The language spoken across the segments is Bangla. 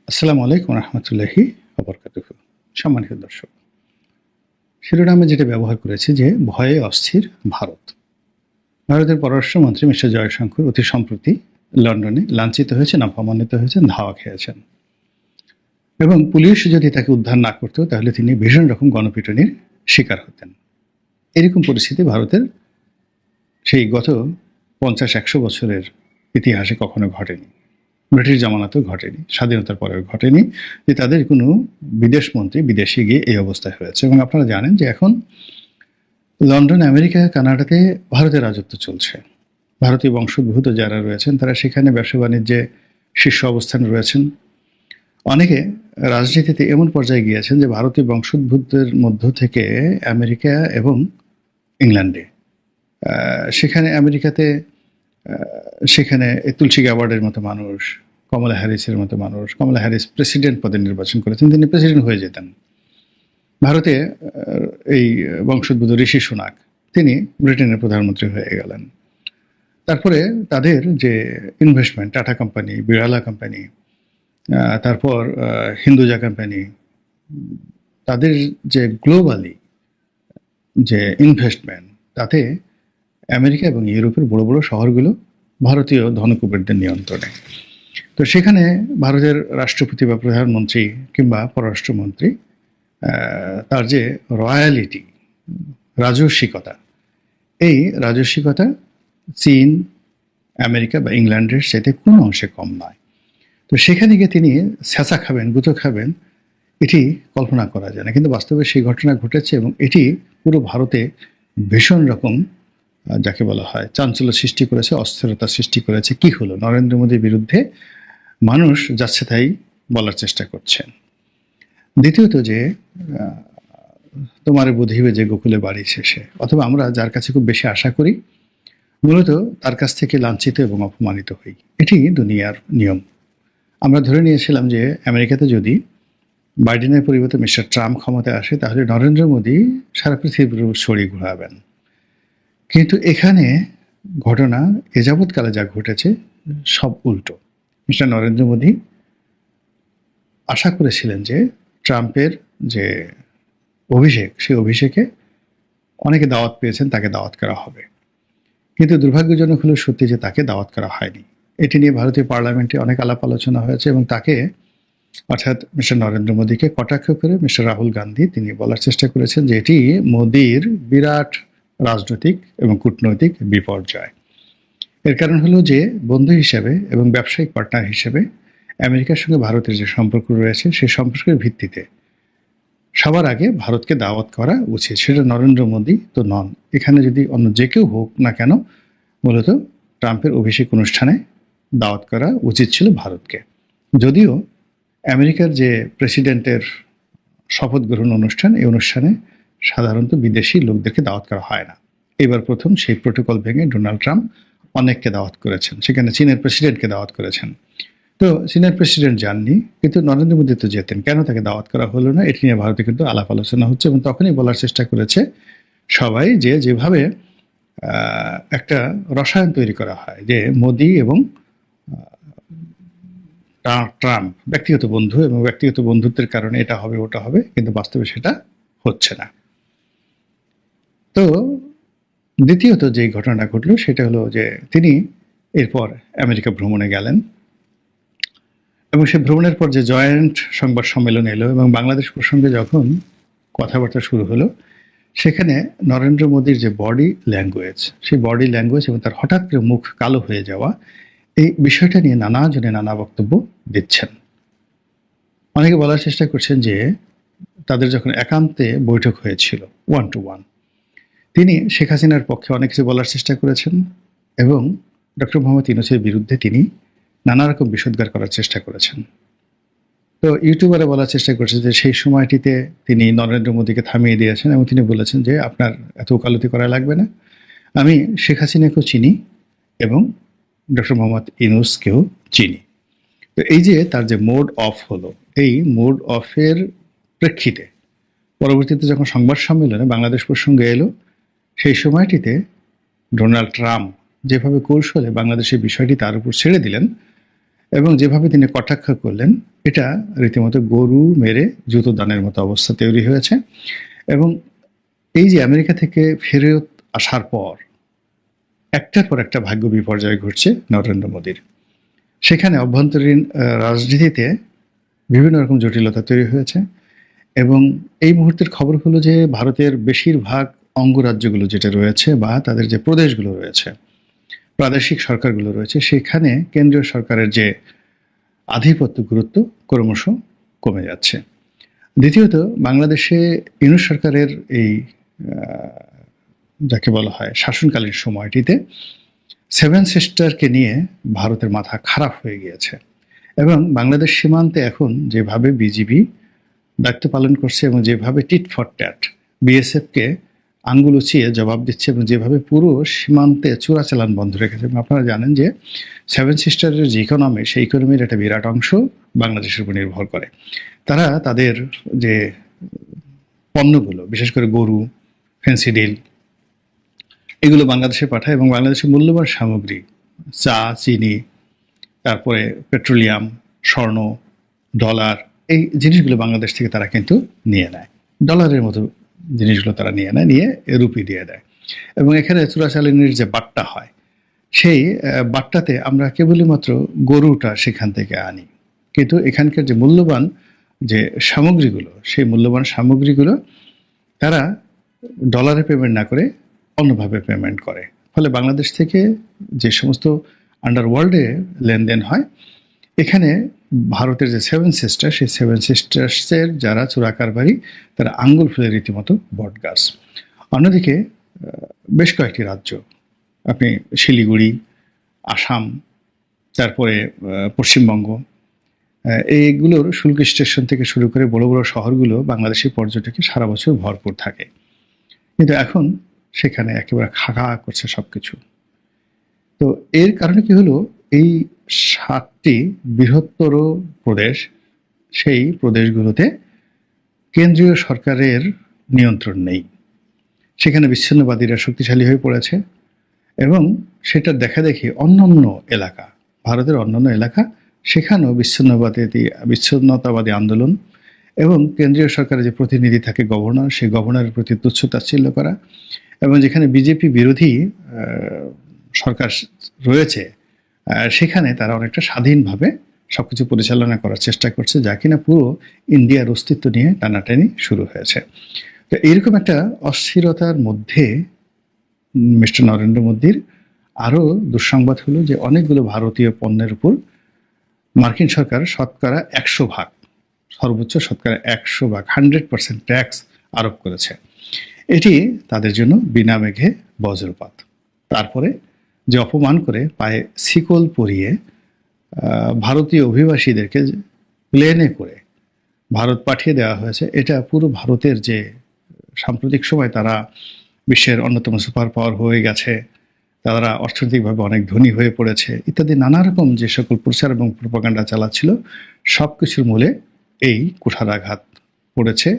আসসালামু আলাইকুম রহমতুল্লাহি ওবরকাতুহু। সম্মানিত দর্শক, শিরোনামে যেটা ব্যবহার করেছি যে ভয়ে অস্থির ভারত। ভারতের পররাষ্ট্রমন্ত্রী মিস্টার জয়শঙ্কর অতি সম্প্রতি লন্ডনে লাঞ্ছিত হয়েছেন, অপমানিত হয়েছেন, ধাওয়া খেয়েছেন এবং পুলিশ যদি তাকে উদ্ধার না করতো তাহলে তিনি ভীষণ রকম গণপিটুনির শিকার হতেন। এরকম পরিস্থিতি ভারতের সেই গত 50-100 বছরের ইতিহাসে কখনো ঘটেনি। ব্রিটিশ জামানাতেও ঘটেনি, স্বাধীনতার পরেও ঘটেনি যে তাদের কোনো বিদেশ মন্ত্রী বিদেশে গিয়ে এই অবস্থায় হয়েছে। এবং আপনারা জানেন যে এখন লন্ডন, আমেরিকা, কানাডাতে ভারতের রাজত্ব চলছে। ভারতীয় বংশোদ্ভূত যারা রয়েছেন তারা সেখানে ব্যবসা বাণিজ্যে শীর্ষ অবস্থানে রয়েছেন। অনেকে রাজনীতিতে এমন পর্যায়ে গিয়েছেন যে ভারতীয় বংশোদ্ভূতদের মধ্য থেকে আমেরিকা এবং ইংল্যান্ডে, সেখানে আমেরিকাতে সেখানে তুলসী গ্যাবার্ডের মতো মানুষ, কমলা হ্যারিসের মতো মানুষ, কমলা হ্যারিস প্রেসিডেন্ট পদে নির্বাচন করেছেন, তিনি প্রেসিডেন্ট হয়ে যেতেন। ভারতে এই বংশোদ্ভূত ঋষি সুনাক, তিনি ব্রিটেনের প্রধানমন্ত্রী হয়ে গেলেন। তারপরে তাদের যে investment, tata company, Birla company, তারপর হিন্দুজা কোম্পানি, তাদের যে গ্লোবালি যে ইনভেস্টমেন্ট, তাতে আমেরিকা এবং ইউরোপের বড় বড় শহরগুলো ভারতীয় ধনকুবেরদের নিয়ন্ত্রণে। তো সেখানে ভারতের রাষ্ট্রপতি বা প্রধানমন্ত্রী কিংবা পররাষ্ট্রমন্ত্রী, তার যে রয়্যালিটি, রাজস্বিকতা, এই রাজস্বিকতা চীন, আমেরিকা বা ইংল্যান্ডের সাথে কোনো অংশে কম নয়। তো সেখানে গিয়ে তিনি ছ্যাঁচা খাবেন, গুঁতো খাবেন, এটি কল্পনা করা যায় না, কিন্তু বাস্তবে সেই ঘটনা ঘটেছে এবং এটি পুরো ভারতে ভীষণ রকম যাকে বলা হয় চাঞ্চল্য সৃষ্টি করেছে, অস্থিরতা সৃষ্টি করেছে। কি হলো? নরেন্দ্র মোদীর বিরুদ্ধে মানুষ যাচ্ছে তাই বলার চেষ্টা করছেন। দ্বিতীয়ত যে তোমার বুঝিবে যে গোকুলে বাড়ি শেষে, অথবা আমরা যার কাছে খুব বেশি আশা করি মূলত তার কাছ থেকে লাঞ্ছিত এবং অপমানিত হই। এটি দুনিয়ার নিয়ম। আমরা ধরে নিয়েছিলাম যে আমেরিকাতে যদি বাইডেনের পরিবর্তে মিস্টার ট্রাম্প ক্ষমতায় আসে তাহলে নরেন্দ্র মোদী সারা পৃথিবীর ছড়িয়ে ঘোরাবেন। কিন্তু এখানে ঘটনা এ যাবৎকালে যা ঘটেছে সব উল্টো। মিস্টার নরেন্দ্র মোদী আশা করেছিলেন যে ট্রাম্পের যে অভিষেক, সেই অভিষেকে অনেকে দাওয়াত পেয়েছেন, তাকে দাওয়াত করা হবে। কিন্তু দুর্ভাগ্যজনক হলো সত্যি যে তাকে দাওয়াত করা হয়নি। এটি নিয়ে ভারতীয় পার্লামেন্টে অনেক আলাপ আলোচনা হয়েছে এবং তাকে, অর্থাৎ মিস্টার নরেন্দ্র মোদীকে কটাক্ষ করে মিস্টার রাহুল গান্ধী তিনি বলার চেষ্টা করেছেন যে এটি মোদীর বিরাট রাজনৈতিক এবং কূটনৈতিক বিপর্যয়। এর কারণ হলো যে বন্ধু হিসেবে এবং ব্যবসায়িক পার্টনার হিসেবে আমেরিকার সঙ্গে ভারতের যে সম্পর্ক রয়েছে সেই সম্পর্কের ভিত্তিতে সবার আগে ভারতকে দাওয়াত করা উচিত। সেটা নরেন্দ্র মোদী তো নন, এখানে যদি অন্য যে কেউ হোক না কেন, মূলত ট্রাম্পের অভিষেক অনুষ্ঠানে দাওয়াত করা উচিত ছিল ভারতকে। যদিও আমেরিকার যে প্রেসিডেন্টের শপথ গ্রহণ অনুষ্ঠান, এই অনুষ্ঠানে সাধারণত বিদেশি লোকদেরকে দাওয়াত করা হয় না। এবার প্রথম সেই প্রোটোকল ভেঙে ডোনাল্ড ট্রাম্প অনেককে দাওয়াত করেছেন, সেখানে চীনের প্রেসিডেন্টকে দাওয়াত করেছেন। তো চীনের প্রেসিডেন্ট যাননি, কিন্তু নরেন্দ্র মোদী তো যেতেন, কেন তাকে দাওয়াত করা হলো না? এটি নিয়ে ভারতে কিন্তু আলাপ আলোচনা হচ্ছে এবং তখনই বলার চেষ্টা করেছে সবাই যে যেভাবে একটা রসায়ন তৈরি করা হয় যে মোদী এবং ট্রাম্প ব্যক্তিগত বন্ধু এবং ব্যক্তিগত বন্ধুত্বের কারণে এটা হবে ওটা হবে, কিন্তু বাস্তবে সেটা হচ্ছে না। তো দ্বিতীয়ত যে ঘটনা ঘটলো সেটা হলো যে তিনি এরপর আমেরিকা ভ্রমণে গেলেন এবং সে ভ্রমণের পর যে জয়েন্ট সংবাদ সম্মেলন এলো এবং বাংলাদেশ প্রসঙ্গে যখন কথাবার্তা শুরু হলো, সেখানে নরেন্দ্র মোদীর যে বডি ল্যাঙ্গুয়েজ, সেই বডি ল্যাঙ্গুয়েজ এবং তার হঠাৎ করে মুখ কালো হয়ে যাওয়া, এই বিষয়টা নিয়ে নানাজনে নানা বক্তব্য দিচ্ছেন। অনেকে বলার চেষ্টা করছেন যে তাদের যখন একান্তে বৈঠক হয়েছিল 1 to 1, তিনি শেখ হাসিনার পক্ষে অনেক কিছু বলার চেষ্টা করেছেন এবং ডক্টর মোহাম্মদ ইউনূসের বিরুদ্ধে তিনি নানা রকম বিষোদ্গার করার চেষ্টা করেছেন। তো ইউটিউবারে বলার চেষ্টা করছে যে সেই সময়টিতে তিনি নরেন্দ্র মোদীকে থামিয়ে দিয়েছেন এবং তিনি বলেছেন যে আপনার এত ওকালতি করা লাগবে না, আমি শেখ হাসিনাকেও চিনি এবং ডক্টর মোহাম্মদ ইউনূসকেও চিনি। তো এই যে তার যে মোড অফ হলো, এই মোড অফের প্রেক্ষিতে পরবর্তীতে যখন সংবাদ সম্মেলনে বাংলাদেশ প্রসঙ্গে এলো, সেই সময়টিতে ডোনাল্ড ট্রাম্প যেভাবে কৌশলে বাংলাদেশের বিষয়টি তার উপর ছেড়ে দিলেন, এবং যেভাবে তিনি কটাক্ষ করলেন, এটা রীতিমতো গরু মেরে জুতো দানের মতো অবস্থা তৈরি হয়েছে। এবং এই যে আমেরিকা থেকে ফেরত আসার পর একটার পর একটা ভাগ্য বিপর্যয় ঘটছে নরেন্দ্র মোদীর। সেখানে অভ্যন্তরীণ রাজনীতিতে বিভিন্ন রকম জটিলতা তৈরি হয়েছে। এবং এই মুহূর্তের খবর হলো যে ভারতের বেশিরভাগ অঙ্গরাজ্যগুলো যেটা রয়েছে বা তাদের যে প্রদেশগুলো রয়েছে, প্রাদেশিক সরকারগুলো রয়েছে, সেখানে কেন্দ্রীয় সরকারের যে আধিপত্য গুরুত্ব ক্রমশ কমে যাচ্ছে। দ্বিতীয়ত, বাংলাদেশে ইউনূস সরকারের এই যাকে বলা হয় শাসনকালীন সময়টিতে সেভেন সিস্টারকে নিয়ে ভারতের মাথা খারাপ হয়ে গিয়েছে। এবং বাংলাদেশ সীমান্তে এখন যেভাবে বিজিবি দায়িত্ব পালন করছে এবং যেভাবে টিট ফর ট্যাট বিএসএফকে আঙ্গুল উঁচিয়ে জবাব দিচ্ছে এবং যেভাবে পুরো সীমান্তে চোরাচালান বন্ধ রেখেছে, এবং আপনারা জানেন যে সেভেন সিস্টারের যে ইকোনমি, সেই ইকোনমির একটা বিরাট অংশ বাংলাদেশের উপর নির্ভর করে। তারা তাদের যে পণ্যগুলো, বিশেষ করে গরু, ফেন্সিডিল, এগুলো বাংলাদেশে পাঠায় এবং বাংলাদেশের মূল্যবান সামগ্রী, চা, চিনি, তারপরে পেট্রোলিয়াম, স্বর্ণ, ডলার, এই জিনিসগুলো বাংলাদেশ থেকে তারা কিন্তু নিয়ে নেয়। ডলারের মতো জিনিসগুলো তারা নিয়ে নেয়, নিয়ে রুপি দিয়ে দেয়। এবং এখানে চোরাচালানির যে বাট্টা হয়, সেই বাট্টাতে আমরা কেবলই মাত্র গরুটা সেখান থেকে আনি, কিন্তু এখানকার যে মূল্যবান যে সামগ্রীগুলো, সেই মূল্যবান সামগ্রীগুলো তারা ডলারে পেমেন্ট না করে অন্যভাবে পেমেন্ট করে। ফলে বাংলাদেশ থেকে যে সমস্ত আন্ডারওয়ার্ল্ডে লেনদেন হয়, এখানে ভারতের যে সেভেন সিস্টার, সেই সেভেন সিস্টার্সের যারা চোরা কারবারি, তারা আঙ্গুল ফুলে রীতিমতো বটগাছ। অন্যদিকে বেশ কয়েকটি রাজ্য, আপনি শিলিগুড়ি, আসাম, তারপরে পশ্চিমবঙ্গ, এইগুলোর শুল্ক স্টেশন থেকে শুরু করে বড় বড় শহরগুলো বাংলাদেশি পর্যটকে সারা বছর ভরপুর থাকে। কিন্তু এখন সেখানে একেবারে খাকা করছে সবকিছু। তো এর কারণে কি হলো, এই 7টি বৃহত্তর প্রদেশ, সেই প্রদেশগুলোতে কেন্দ্রীয় সরকারের নিয়ন্ত্রণ নেই। সেখানে বিচ্ছিন্নবাদীরা শক্তিশালী হয়ে পড়েছে এবং সেটার দেখা দেখি অন্যান্য এলাকা, ভারতের অন্যান্য এলাকা, সেখানেও বিচ্ছিন্নতাবাদী আন্দোলন এবং কেন্দ্রীয় সরকারের যে প্রতিনিধি থাকে গভর্নর, সেই গভর্নরের প্রতি তুচ্ছ-তাচ্ছিল্য করা, এবং যেখানে বিজেপি বিরোধী সরকার রয়েছে সেখানে তারা অনেকটা স্বাধীনভাবে সবকিছু পরিচালনা করার চেষ্টা করছে, যা কিনা পুরো ইন্ডিয়ার অস্তিত্ব নিয়ে টানাটানি শুরু হয়েছে। তো এইরকম একটা অস্থিরতার মধ্যে মিস্টার নরেন্দ্র মোদীর আরও দুঃসংবাদ হলো যে অনেকগুলো ভারতীয় পণ্যের উপর মার্কিন সরকার শতকরা 100%, সর্বোচ্চ শতকরা 100%, 100% ট্যাক্স আরোপ করেছে। এটি তাদের জন্য বিনা মেঘে বজ্রপাত। তারপরে যে অপমান করে পায়ে শিকল পরিয়ে ভারতীয় অভিবাসীদেরকে প্লেনে করে ভারত পাঠিয়ে দেওয়া হয়েছে, এটা পুরো ভারতের যে সাম্প্রতিক সময় তারা বিশ্বের অন্যতম সুপার পাওয়ার হয়ে গেছে, তারা অর্থনৈতিকভাবে অনেক ধনী হয়ে পড়েছে ইত্যাদি নানা রকম যে সকল প্রচার এবং প্রপাগান্ডা চালাচ্ছিল, সব কিছুর মূলে এই কুঠারাঘাত পড়েছে।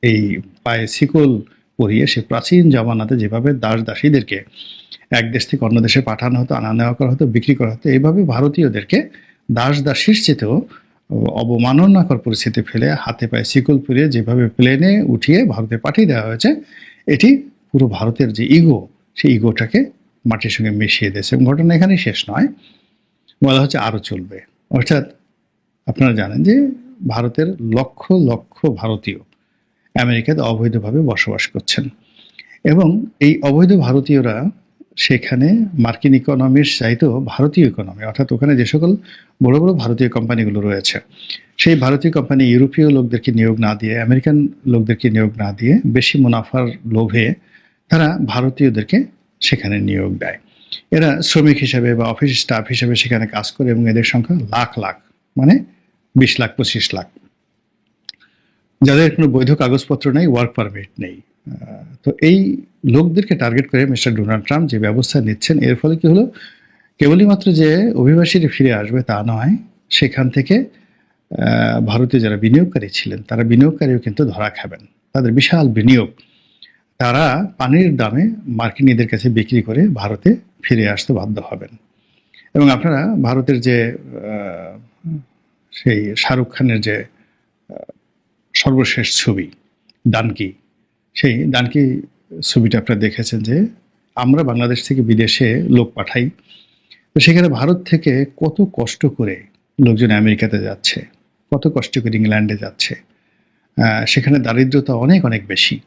এই পায়ে শিকল পরিয়ে সে প্রাচীন জামানাতে যেভাবে দাস দাসীদেরকে এক দেশ থেকে অন্য দেশে পাঠানো হতো, আনা নেওয়া করা হতো, বিক্রি করা হতো, এইভাবে ভারতীয়দেরকে দাস দাসীর চেয়েও অবমাননাকর পরিস্থিতি ফেলে হাতে পায়ে শিকল পরিয়ে যেভাবে প্লেনে উঠিয়ে ভারতে পাঠিয়ে দেওয়া হয়েছে, এটি পুরো ভারতের যে ইগো, সেই ইগোটাকে মাটির সঙ্গে মিশিয়ে দিয়েছে। এবং ঘটনা এখানেই শেষ নয়, বলা হচ্ছে আরও চলবে। অর্থাৎ আপনারা জানেন যে ভারতের লক্ষ লক্ষ ভারতীয় আমেরিকাতে অবৈধভাবে বসবাস করছেন এবং এই অবৈধ ভারতীয়রা সেখানে মার্কিন ইকোনমির চাইতেও ভারতীয় ইকোনমি, অর্থাৎ ওখানে যে সকল বড় বড় ভারতীয় কোম্পানিগুলো রয়েছে, সেই ভারতীয় কোম্পানি ইউরোপীয় লোকদেরকে নিয়োগ না দিয়ে, আমেরিকান লোকদেরকে নিয়োগ না দিয়ে, বেশি মুনাফার লোভে তারা ভারতীয়দেরকে সেখানে নিয়োগ দেয়। এরা শ্রমিক হিসেবে বা অফিস স্টাফ হিসেবে সেখানে কাজ করে এবং এদের সংখ্যা লাখ লাখ, মানে 20 লাখ 25 লাখ, যাদের কোনো বৈধ কাগজপত্র নেই, ওয়ার্ক পারমিট নেই। তো এই লোকদেরকে টার্গেট করে মিস্টার ডোনাল্ড ট্রাম্প যে ব্যবস্থা নিচ্ছেন, এর ফলে কি হলো, কেবলই মাত্র যে অভিবাসীরা ফিরে আসবে তা নয়, সেখান থেকে ভারতীয় যারা বিনিয়োগকারী ছিলেন, তারা বিনিয়োগকারীও কিন্তু ধরা খাবেন। তাদের বিশাল বিনিয়োগ তারা পানির দামে মার্কিনীদের কাছে বিক্রি করে ভারতে ফিরে আসতে বাধ্য হবেন। এবং আপনারা ভারতের যে সেই শাহরুখ খানের যে সর্বশেষ ছবি ডানকি, সেই ডানকি ছবিটা আপনারা দেখেছেন যে আমরা বাংলাদেশ থেকে বিদেশে লোক পাঠাই, তো সেখানে ভারত থেকে কত কষ্ট করে লোকজন আমেরিকাতে যাচ্ছে, কত কষ্ট করে ইংল্যান্ডে যাচ্ছে, সেখানে দারিদ্রতা অনেক অনেক বেশি।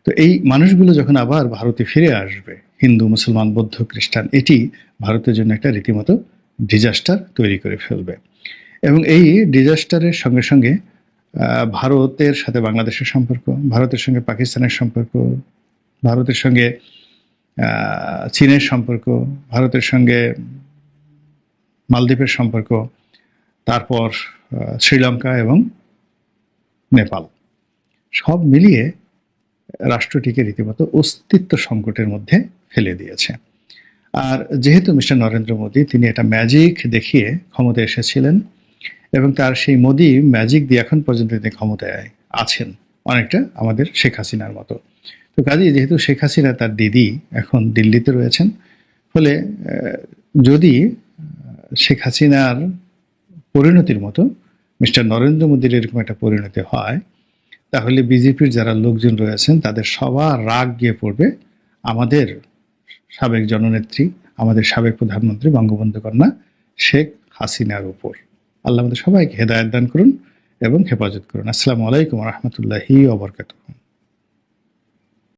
তো এই মানুষগুলো যখন আবার ভারতে ফিরে আসবে, হিন্দু মুসলমান বৌদ্ধ খ্রিস্টান, এটি ভারতের জন্য একটা রীতিমতো ডিজাস্টার তৈরি করে ফেলবে। এবং এই ডিজাস্টারের সঙ্গে সঙ্গে ভারতের সাথে বাংলাদেশের সম্পর্ক, ভারতের সঙ্গে পাকিস্তানের সম্পর্ক, ভারতের সঙ্গে চীনের সম্পর্ক, ভারতের সঙ্গে মালদ্বীপের সম্পর্ক, তারপর শ্রীলঙ্কা এবং নেপাল, সব মিলিয়ে রাষ্ট্রটিকে রীতিমতো অস্তিত্ব সংকটের মধ্যে ফেলে দিয়েছে। আর যেহেতু মিস্টার নরেন্দ্র মোদী তিনি এটা ম্যাজিক দেখিয়ে ক্ষমতায় এসেছিলেন এবং তার সেই মোদী ম্যাজিক দিয়ে এখন পর্যন্ত তিনি ক্ষমতায় আছেন, অনেকটা আমাদের শেখ হাসিনার মতো। তো কাজেই যেহেতু শেখ হাসিনা তার দিদি এখন দিল্লিতে রয়েছেন, ফলে যদি শেখ হাসিনার পরিণতির মতো মিস্টার নরেন্দ্র মোদীর এরকম একটা পরিণতি হয়, তাহলে বিজেপির যারা লোকজন রয়েছেন তাদের সবার রাগ গিয়ে পড়বে আমাদের সাবেক জননেত্রী, আমাদের সাবেক প্রধানমন্ত্রী বঙ্গবন্ধু কন্যা শেখ হাসিনার উপর। আল্লাহ আমাদের সবাইকে হেদায়েত দান করুন এবং হেফাজত করুন। আসসালামু আলাইকুম ওয়া রাহমাতুল্লাহি ওয়া বারাকাতুহু।